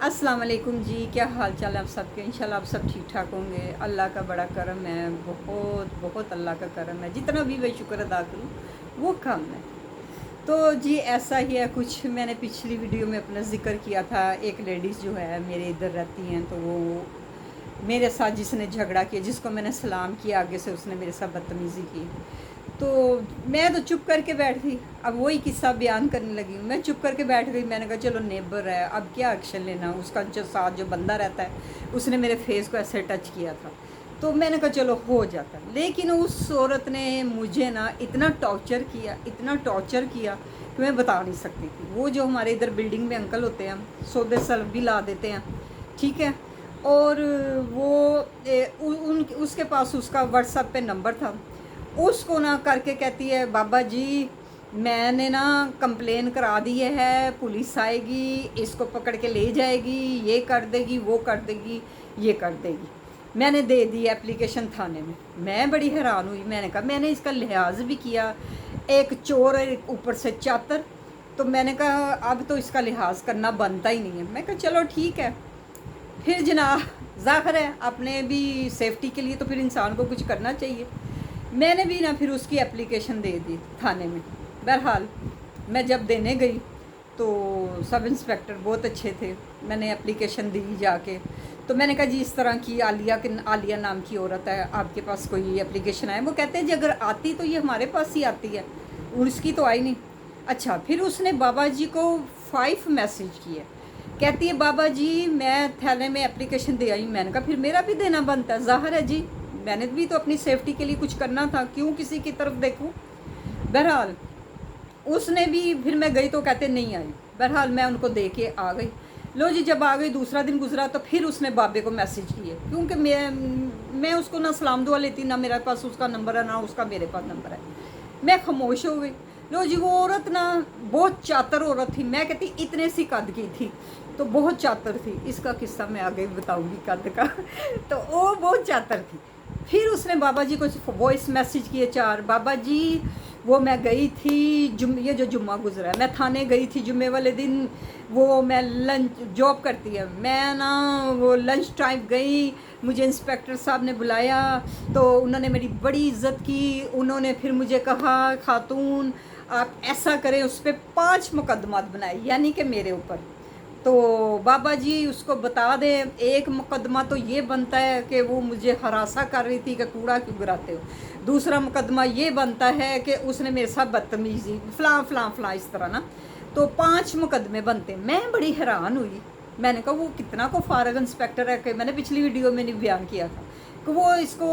अस्सलाम वालेकुम जी, क्या हाल चाल है आप सबके। इंशाल्लाह आप सब ठीक ठाक होंगे। अल्लाह का बड़ा करम है, बहुत बहुत अल्लाह का करम है। जितना भी मैं शुक्र अदा करूँ वो कम है। तो जी ऐसा ही है कुछ। मैंने पिछली वीडियो में अपना ज़िक्र किया था, एक लेडीज़ जो है मेरे इधर रहती हैं, तो वो मेरे साथ जिसने झगड़ा किया, जिसको मैंने सलाम किया, आगे से उसने मेरे साथ बदतमीज़ी की। तो मैं तो चुप करके बैठ गई। अब वही किस्सा बयान करने लगी हूँ। मैं चुप करके बैठ गई। मैंने कहा चलो नेबर है, अब क्या एक्शन लेना। उसका जो साथ जो बंदा रहता है उसने मेरे फेस को ऐसे टच किया था, तो मैंने कहा चलो हो जाता। लेकिन उस औरत ने मुझे ना इतना टॉर्चर किया, इतना टॉर्चर किया कि मैं बता नहीं सकती थी। वो जो हमारे इधर बिल्डिंग में अंकल होते हैं, सौदे सल्फ भी ला देते हैं, ठीक है। और वो उसके पास उसका व्हाट्सएप पे नंबर था। उसको ना करके कहती है, बाबा जी मैंने ना कंप्लेन करा दी है, पुलिस आएगी, इसको पकड़ के ले जाएगी, ये कर देगी, वो कर देगी, ये कर देगी। मैंने दे दी एप्लीकेशन थाने में। मैं बड़ी हैरान हुई। मैंने कहा मैंने इसका लिहाज भी किया, एक चोर है ऊपर से चातर। तो मैंने कहा अब तो इसका लिहाज करना बनता ही नहीं है। मैं कहा चलो ठीक है। फिर जनाब ज़ाहिर है अपने भी सेफ्टी के लिए तो फिर इंसान को कुछ करना चाहिए। मैंने भी ना फिर उसकी एप्लीकेशन दे दी थाने में। बहरहाल मैं जब देने गई तो सब इंस्पेक्टर बहुत अच्छे थे। मैंने एप्लीकेशन दी जाके। तो मैंने कहा जी इस तरह की आलिया नाम की औरत है, आपके पास कोई एप्लीकेशन आए। वो कहते हैं जी अगर आती तो ये हमारे पास ही आती है, उसकी तो आई नहीं। अच्छा, फिर उसने बाबा जी को 5 मैसेज किए। कहती है बाबा जी मैं थाने में एप्लीकेशन दे आई। मैंने कहा फिर मेरा भी देना बनता है, ज़ाहिर है जी मैंने भी तो अपनी सेफ्टी के लिए कुछ करना था, क्यों किसी की तरफ देखूं। बहरहाल उसने भी, फिर मैं गई तो कहते नहीं आई। बहरहाल मैं उनको दे के आ गई। लो जी जब आ गई, दूसरा दिन गुजरा तो फिर उसने बाबे को मैसेज किए, क्योंकि मैं उसको ना सलाम दुआ लेती, ना मेरे पास उसका नंबर है, ना उसका मेरे पास नंबर है। मैं खामोश हो गई। लो जी वो औरत ना बहुत चातर औरत थी। मैं कहती इतने सी कद की थी, तो बहुत चातर थी। इसका किस्सा मैं आगे बताऊंगी कद का तो वो बहुत चातर थी। फिर उसने बाबा जी को वॉइस मैसेज किए 4। बाबा जी वो मैं गई थी ये जो जुम्मा गुजरा है, मैं थाने गई थी जुम्मे वाले दिन। वो मैं लंच जॉब करती है, मैं ना वो लंच टाइम गई, मुझे इंस्पेक्टर साहब ने बुलाया, तो उन्होंने मेरी बड़ी इज्जत की। उन्होंने फिर मुझे कहा खातून आप ऐसा करें, उस पर 5 मुकदमात बनाए, यानी कि मेरे ऊपर। तो बाबा जी उसको बता दें, एक मुकदमा तो ये बनता है कि वो मुझे हरासा कर रही थी कि कूड़ा क्यों गिराते हो। दूसरा मुकदमा ये बनता है कि उसने मेरे साथ बदतमीजी फलां फलां फलां इस तरह ना। तो 5 मुकदमे बनते। मैं बड़ी हैरान हुई। मैंने कहा वो कितना को फारग इंस्पेक्टर है, कि मैंने पिछली वीडियो में नहीं बयान किया था कि वो इसको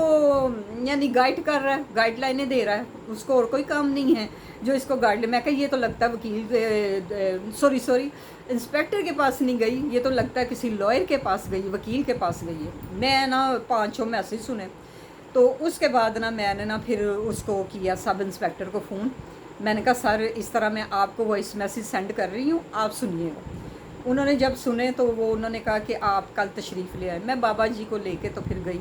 यानी गाइड कर रहा है, गाइडलाइनें दे रहा है, उसको और कोई काम नहीं है जो इसको गाइड। मैं कहा ये तो लगता है वकील सॉरी इंस्पेक्टर के पास नहीं गई, ये तो लगता है किसी लॉयर के पास गई, वकील के पास गई है। मैं ना 5 मैसेज सुने। तो उसके बाद ना मैंने ना फिर उसको किया सब इंस्पेक्टर को फ़ोन। मैंने कहा सर इस तरह मैं आपको वॉइस मैसेज सेंड कर रही हूँ, आप सुनिएगा। उन्होंने जब सुने तो वो उन्होंने कहा कि आप कल तशरीफ़ ले आए। मैं बाबा जी को लेके तो फिर गई,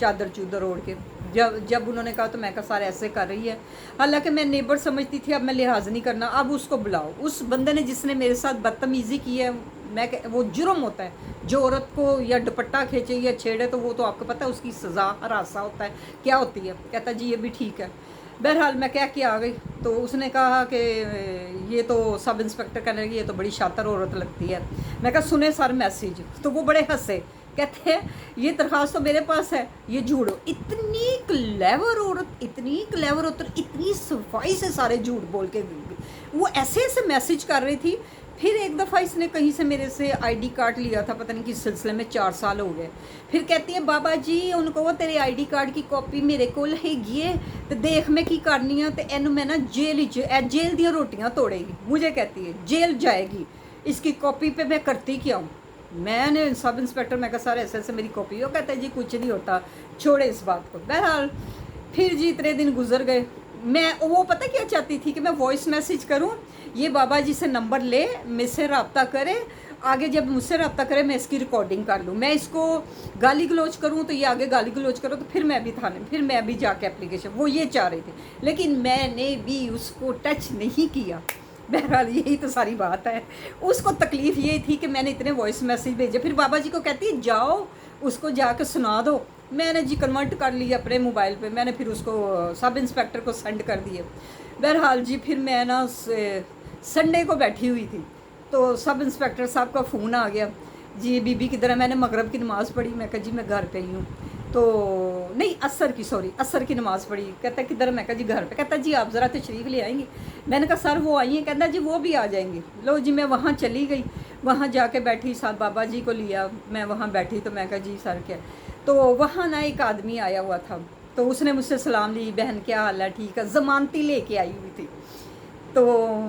चादर चूदर ओढ़ के। जब उन्होंने कहा तो मैं कहा सर ऐसे कर रही है। हालांकि मैं नेबर समझती थी, अब मैं लिहाज नहीं करना, अब उसको बुलाओ। उस बंदे ने जिसने मेरे साथ बदतमीज़ी की है, वो जुर्म होता है। जो औरत को या दुपट्टा खींचे या छेड़े तो वो तो आपको पता है उसकी सज़ा हरासा होता है, क्या होती है। कहता जी ये भी ठीक है। बहरहाल मैं कह के आ गई। तो उसने कहा कि ये तो सब इंस्पेक्टर कहने लगी ये तो बड़ी शातर औरत लगती है। मैं कहा सुने सर मैसेज। तो वो बड़े हंसे, कहते हैं ये दरख्वास्त तो मेरे पास है, ये झूठ। इतनी क्लेवर औरत, इतनी क्लेवर औरत, इतनी सफाई से सारे झूठ बोल के वो ऐसे ऐसे मैसेज कर रही थी। फिर एक दफ़ा इसने कहीं से मेरे से आईडी कार्ड लिया था, पता नहीं किस सिलसिले में, 4 साल हो गए। फिर कहती है बाबा जी उनको वो तेरे आईडी कार्ड की कॉपी मेरे को हैगी है, तो देख मैं की करनी है, तो एनू मैं ना जेल दी रोटियां तोड़ेगी। मुझे कहती है जेल जाएगी, इसकी कॉपी पे मैं करती क्या हूँ। मैंने सब इंस्पेक्टर मैं कहा सर ऐसे ऐसे मेरी कॉपी हो। कहता है जी कुछ नहीं होता, छोड़े इस बात को। बहरहाल फिर जी इतने दिन गुजर गए। मैं वो पता क्या चाहती थी कि मैं वॉइस मैसेज करूं, ये बाबा जी से नंबर ले, मुझसे रब्ता करे, आगे जब मुझसे रब्ता करे मैं इसकी रिकॉर्डिंग कर लूँ। मैं इसको गाली गलौज करूँ तो ये आगे गाली गलौज करो, तो फिर मैं भी थाने, फिर मैं भी जाके एप्लीकेशन, वो ये चाह रही थी। लेकिन मैंने भी उसको टच नहीं किया। बहरहाल यही तो सारी बात है। उसको तकलीफ़ ये थी कि मैंने इतने वॉइस मैसेज भेजे, फिर बाबा जी को कहती है जाओ उसको जाकर सुना दो। मैंने जी कन्वर्ट कर लिया अपने मोबाइल पे, मैंने फिर उसको सब इंस्पेक्टर को सेंड कर दिए। बहरहाल जी फिर मैं ना संडे को बैठी हुई थी, तो सब इंस्पेक्टर साहब का फ़ोन आ गया, जी बीबी किधर है। मैंने मगरब की नमाज़ पढ़ी, मैं कहा जी मैं घर पे ही हूँ। तो नहीं असर की नमाज़ पढ़ी। कहता किधर, मैं कहा जी घर पे। कहता जी आप ज़रा तशरीफ़ ले आएंगी। मैंने कहा सर वो आई हैं। कहता जी वो भी आ जाएंगे। लो जी मैं वहाँ चली गई, वहाँ जाके बैठी, साथ बाबा जी को लिया, मैं वहाँ बैठी। तो मैं कहा जी सर क्या। तो वहाँ ना एक आदमी आया हुआ था, तो उसने मुझसे सलाम ली, बहन क्या हाल है, ठीक है, ज़मानती लेके आई हुई थी। तो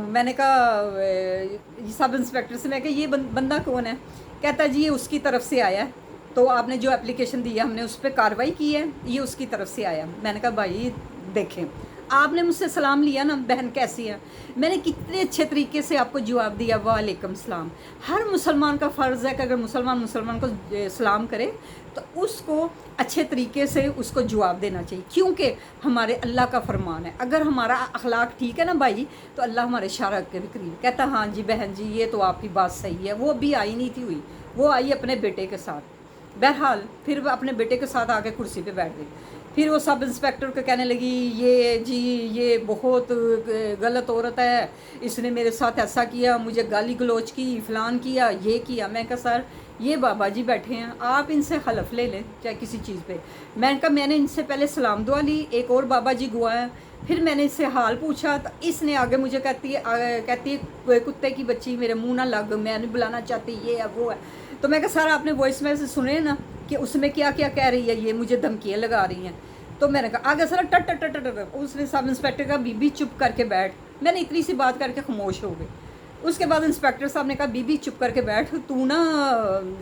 मैंने कहा सब इंस्पेक्टर से, मैं कहा ये बंदा कौन है। कहता जी ये उसकी तरफ से आया है, तो आपने जो एप्लीकेशन दी है हमने उस पर कार्रवाई की है, ये उसकी तरफ से आया। मैंने कहा भाई देखें, आपने मुझसे सलाम लिया ना, बहन कैसी है, मैंने कितने अच्छे तरीके से आपको जवाब दिया, वालेकुम सलाम। हर मुसलमान का फ़र्ज़ है कि अगर मुसलमान को सलाम करे तो उसको अच्छे तरीके से उसको जवाब देना चाहिए, क्योंकि हमारे अल्लाह का फरमान है, अगर हमारा अखलाक ठीक है ना भाई, तो अल्लाह हमारे शारक के भी करीब। कहता हाँ जी बहन जी ये तो आपकी बात सही है। वो भी आई नहीं थी हुई, वो आई अपने बेटे के साथ। बहरहाल फिर वो अपने बेटे के साथ आके कुर्सी पे बैठ गई। फिर वो सब इंस्पेक्टर को कहने लगी ये जी ये बहुत गलत औरत है, इसने मेरे साथ ऐसा किया, मुझे गाली गलोच की, फ़लान किया, ये किया। मैं कहा सर ये बाबा जी बैठे हैं, आप इनसे हलफ ले लें चाहे किसी चीज़ पे। मैंने कहा मैंने इनसे पहले सलाम दुआ ली, एक और बाबा जी गुआ है, फिर मैंने इससे हाल पूछा, तो इसने आगे मुझे कहती है कुत्ते की बच्ची मेरे मुंह ना लग, मैं नहीं बुलाना चाहती, ये है वो है। तो मैं कहा सर आपने वॉइस मैसेज सुने ना कि उसमें क्या क्या कह रही है, ये मुझे धमकियाँ लगा रही हैं। तो मैंने कहा आगे सर टट टट टट टट। उसने सब इंस्पेक्टर का बीबी चुप करके बैठ। मैंने इतनी सी बात करके खामोश हो गई। उसके बाद इंस्पेक्टर साहब ने कहा बीबी चुप करके बैठ, तू ना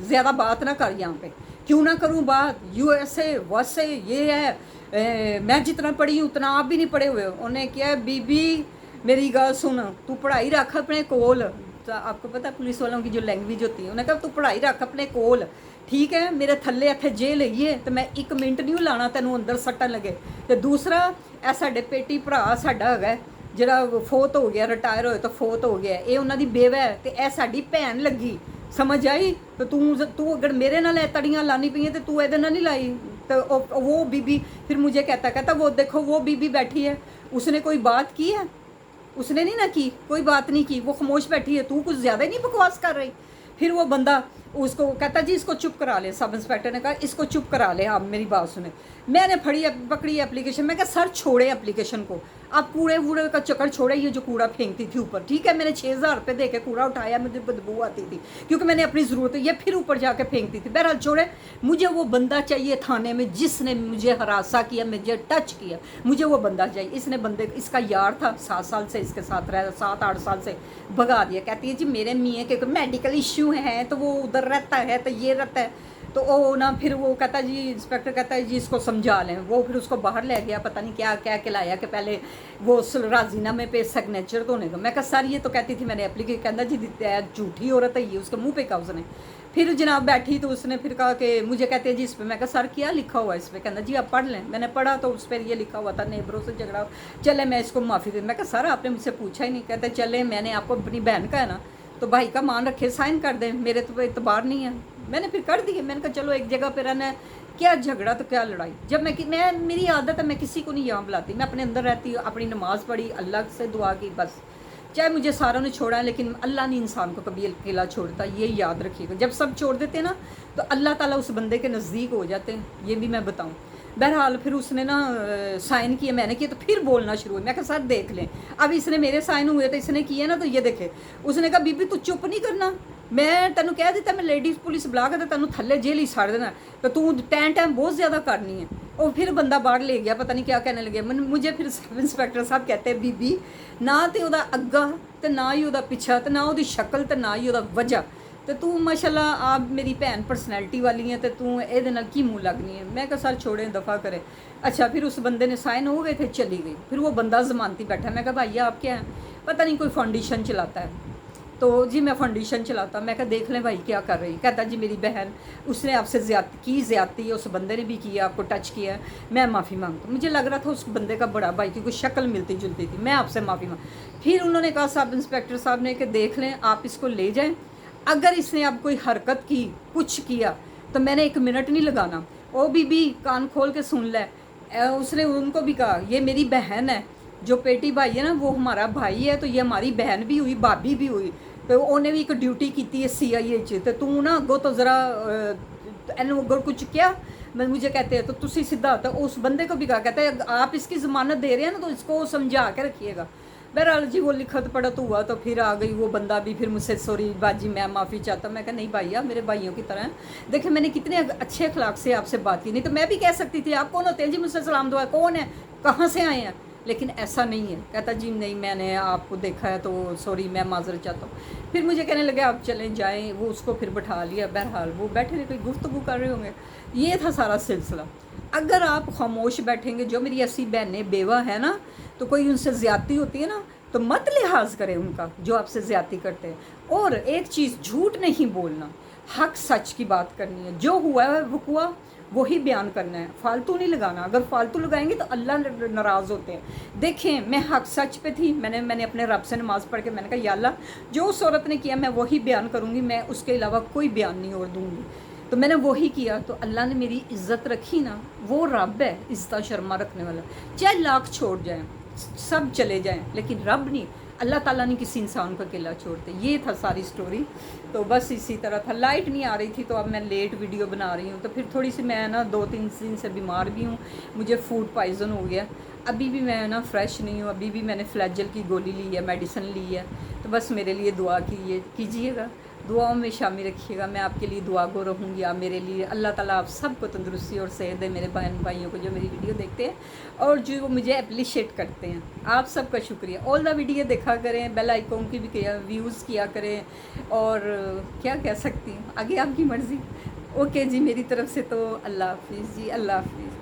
ज़्यादा बात ना कर यहाँ पे। क्यों ना करूँ बात, यूएसए वैसे ये है, मैं जितना पढ़ी हूँ उतना आप भी नहीं पढ़े हुए। उन्होंने क्या बीबी मेरी गल सुन, तू पढ़ाई रख अपने कोल। तो आपको पता है पुलिस वालों की जो लैंग्वेज होती है, उन्हें कहा तू पढ़ाई रख अपने कोल, ठीक है, मेरे थल्ले इत्थे जे लईए तो मैं 1 मिनट नहीं लाना तेनों अंदर सट्टन लगे। तो दूसरा ए साडे पेटी भरा साडा हैगा ਜਿਹੜਾ ਫੋਤ ਹੋ ਗਿਆ, ਰਿਟਾਇਰ ਹੋਏ ਤਾਂ ਫੋਤ ਹੋ ਗਿਆ, ਇਹ ਉਹਨਾਂ ਦੀ ਬੇਵਾ ਹੈ ਤੇ ਇਹ ਸਾਡੀ ਭੈਣ ਲੱਗੀ, समझ आई। तो तू अगर मेरे नाल तड़ियाँ लानी पई तो तू एदे नाल नहीं लाई। तो वो बीबी फिर मुझे कहता वो देखो वो बीबी बैठी है, उसने कोई बात की है, उसने नहीं ना की, कोई बात नहीं की, वो खामोश बैठी है, तू कुछ ज़्यादा ही नहीं बकवास कर रही। फिर वो बंदा उसको कहता जी इसको चुप करा ले। सब इंस्पेक्टर ने कहा इसको चुप करा ले, आप मेरी बात सुने। मैंने पकड़ी एप्लीकेशन, मैं कहा सर छोड़े एप्लीकेशन को, आप कूड़े वूड़े का चक्कर छोड़े, ये जो कूड़ा फेंकती थी ऊपर, ठीक है, मैंने 6,000 रुपये दे के कूड़ा उठाया, मुझे बदबू आती थी क्योंकि मैंने अपनी ज़रूरत, ये फिर ऊपर जाके फेंकती थी। बहरहाल छोड़े, मुझे वो बंदा चाहिए थाने में जिसने मुझे हरासा किया, मुझे टच किया, मुझे वो बंदा चाहिए। इसने बंदे, इसका यार था 7 साल से इसके साथ रहा, 7-8 साल से भगा दिया। कहती है जी मेरे मियाँ के मेडिकल इश्यू हैं तो वो उधर रहता है, तो ये रहता है। तो वो ना फिर वो कहता जी, इंस्पेक्टर कहता है जी इसको समझा लें। वो फिर उसको बाहर ले गया, पता नहीं क्या क्या खिलाया कि पहले वो राजीनामे पे सिग्नेचर तो होने का। मैं कहा सर ये तो कहती थी मैंने एप्लीकेशन, कहता जी झूठी औरत है ये, उसके मुंह पे कहा उसने। फिर जनाब बैठी तो उसने फिर कहा कि मुझे कहते हैं जी इस पर। मैं कहा सर क्या लिखा हुआ है इस पर। कहता जी आप पढ़ लें। मैंने पढ़ा तो उस पर ये लिखा हुआ था नेबरों से झगड़ा, चले मैं इसको माफ़ी दे। मैं कहा सर आपने मुझसे पूछा ही नहीं। कहते चले मैंने आपको अपनी बहन का है ना तो भाई का मान रखे, साइन कर दें, मेरे तो एतबार नहीं है। मैंने फिर कर दिए। मैंने कहा चलो एक जगह पे रहना है, क्या झगड़ा तो क्या लड़ाई। जब मैं मेरी आदत है मैं किसी को नहीं यहाँ बुलाती, मैं अपने अंदर रहती हूँ, अपनी नमाज़ पढ़ी, अल्लाह से दुआ की, बस। चाहे मुझे सारों ने छोड़ा है लेकिन अल्लाह ने इंसान को कभी अकेला छोड़ता, ये याद रखिएगा। जब सब छोड़ देते हैं ना तो अल्लाह ताला उस बंदे के नज़दीक हो जाते हैं, ये भी मैं बताऊँ। बहरहाल फिर उसने ना साइन किए, मैंने किए, तो फिर बोलना शुरू हुआ। मैं कहा सर देख लें, अब इसने मेरे साइन हुए तो इसने किए ना, तो ये देखे। उसने कहा बीबी तू चुप नहीं करना, मैं तेन कह दिता मैं लेडीज़ पुलिस बुला के तेन थले जेल ही साड़ देना, तो तू टाइम बहुत ज़्यादा करनी है। और फिर बंदा बाहर ले गया, पता नहीं क्या कहने लगे। मुझे फिर सब इंस्पेक्टर साहब कहते हैं बीबी ना तो वह अग्गा तो ना ही वह पिछा, तो ना वो शक्ल तो ना ही वह वजह, तो तू माशाल्लाह आप मेरी भैन पर्सनैलिटी वाली है, तो तू ये की मुँह लगनी है। मैं कहा सर छोड़े दफ़ा करे। अच्छा फिर उस बंदे ने साइन हो गए थे, चली गई। फिर वो बंदा ज़मानती बैठा। मैं कहा भाई आप क्या हैं, पता नहीं कोई फाउंडेशन चलाता है। तो जी मैं फाउंडेशन चलाता, मैं कहा देख लें भाई क्या कर रही। कहता जी मेरी बहन, उसने आपसे ज़्यादती है, उस बंदे ने भी किया, आपको टच किया, मैं माफ़ी मांगता हूँ। मुझे लग रहा था उस बंदे का बड़ा भाई, क्योंकि शक्ल मिलती जुलती थी, मैं आपसे माफ़ी मांग। फिर उन्होंने कहा सब इंस्पेक्टर साहब ने कि देख लें, आप इसको ले जाएँ, अगर इसने अब कोई हरकत की, कुछ किया, तो मैंने 1 मिनट नहीं लगाना। ओ बीबी कान खोल के सुन ले। उसने उनको भी कहा ये मेरी बहन है, जो पेटी भाई है ना वो हमारा भाई है, तो ये हमारी बहन भी हुई, भाभी भी हुई। तो उन्हें भी एक ड्यूटी की है CIA च, तो तू ना अगो तो ज़रा एनू अगर कुछ क्या मैं मुझे कहते हैं तो तुसी सीधा, तो उस बंदे को भी कहा, कहता है आप इसकी ज़मानत दे रहे हैं ना, तो इसको समझा के रखिएगा। बहरहाल जी वो लिखत पढ़त हुआ, तो फिर आ गई वो बंदा भी, फिर मुझसे सॉरी बाजी मैं माफ़ी चाहता हूँ। मैं कहा नहीं भाई आप मेरे भाइयों की तरह हैं, देखिए मैंने कितने अच्छे अखलाक से आपसे बात की, नहीं तो मैं भी कह सकती थी आप कौन होते हैं जी मुझसे सलाम दुआ, कौन है, कहाँ से आए हैं, लेकिन ऐसा नहीं है। कहता जी नहीं मैंने आपको देखा है तो सॉरी मैं माजरत चाहता हूँ। फिर मुझे कहने लगे आप चलें जाएँ, वो उसको फिर बैठा लिया। बहरहाल वो बैठे रहे, कोई गुफ्तगू कर रहे होंगे। ये था सारा सिलसिला। अगर आप खामोश बैठेंगे, जो मेरी ऐसी बहनें बेवा है ना, तो कोई उनसे ज़्यादती होती है ना, तो मत लिहाज करें उनका जो आपसे ज़्यादती करते हैं। और एक चीज़, झूठ नहीं बोलना, हक सच की बात करनी है, जो हुआ है वो हुआ, वही बयान करना है, फालतू नहीं लगाना। अगर फालतू लगाएंगे तो अल्लाह नाराज़ होते हैं। देखें मैं हक सच पे थी, मैंने अपने रब से नमाज़ पढ़ के मैंने कहा या अल्लाह जो उस औरत ने किया मैं वही बयान करूँगी, मैं उसके अलावा कोई बयान नहीं और दूँगी। तो मैंने वही किया, तो अल्लाह ने मेरी इज़्ज़त रखी ना, वो रब है इज़्ज़त शर्मा रखने वाला। चाहे लाख छोड़ जाएँ, सब चले जाएं, लेकिन रब नहीं, अल्लाह ताला नहीं किसी इंसान को अकेला छोड़ते। ये था सारी स्टोरी। तो बस इसी तरह था। लाइट नहीं आ रही थी, तो अब मैं लेट वीडियो बना रही हूँ। तो फिर थोड़ी सी मैं ना 2-3 दिन से बीमार भी हूँ, मुझे फूड पॉइज़न हो गया। अभी भी मैं ना फ्रेश नहीं हूँ, अभी भी मैंने फ्लैजल की गोली ली है, मेडिसिन ली है। तो बस मेरे लिए दुआ कीजिएगा, दुआओं में शामिल रखिएगा। मैं आपके लिए दुआ गो रहूँगी, आप मेरे लिए। अल्लाह ताला आप सबको तंदुरुस्ती और सेहत दे, मेरे बहन भाइयों को जो मेरी वीडियो देखते हैं और जो मुझे अप्रिशिएट करते हैं, आप सबका शुक्रिया। ऑल द वीडियो देखा करें, बेल आइकॉन की भी व्यूज़ किया करें, और क्या कह सकती हूँ, आगे आपकी मर्ज़ी। ओके जी, मेरी तरफ से तो अल्लाह हाफिज़ जी, अल्लाह हाफिज़।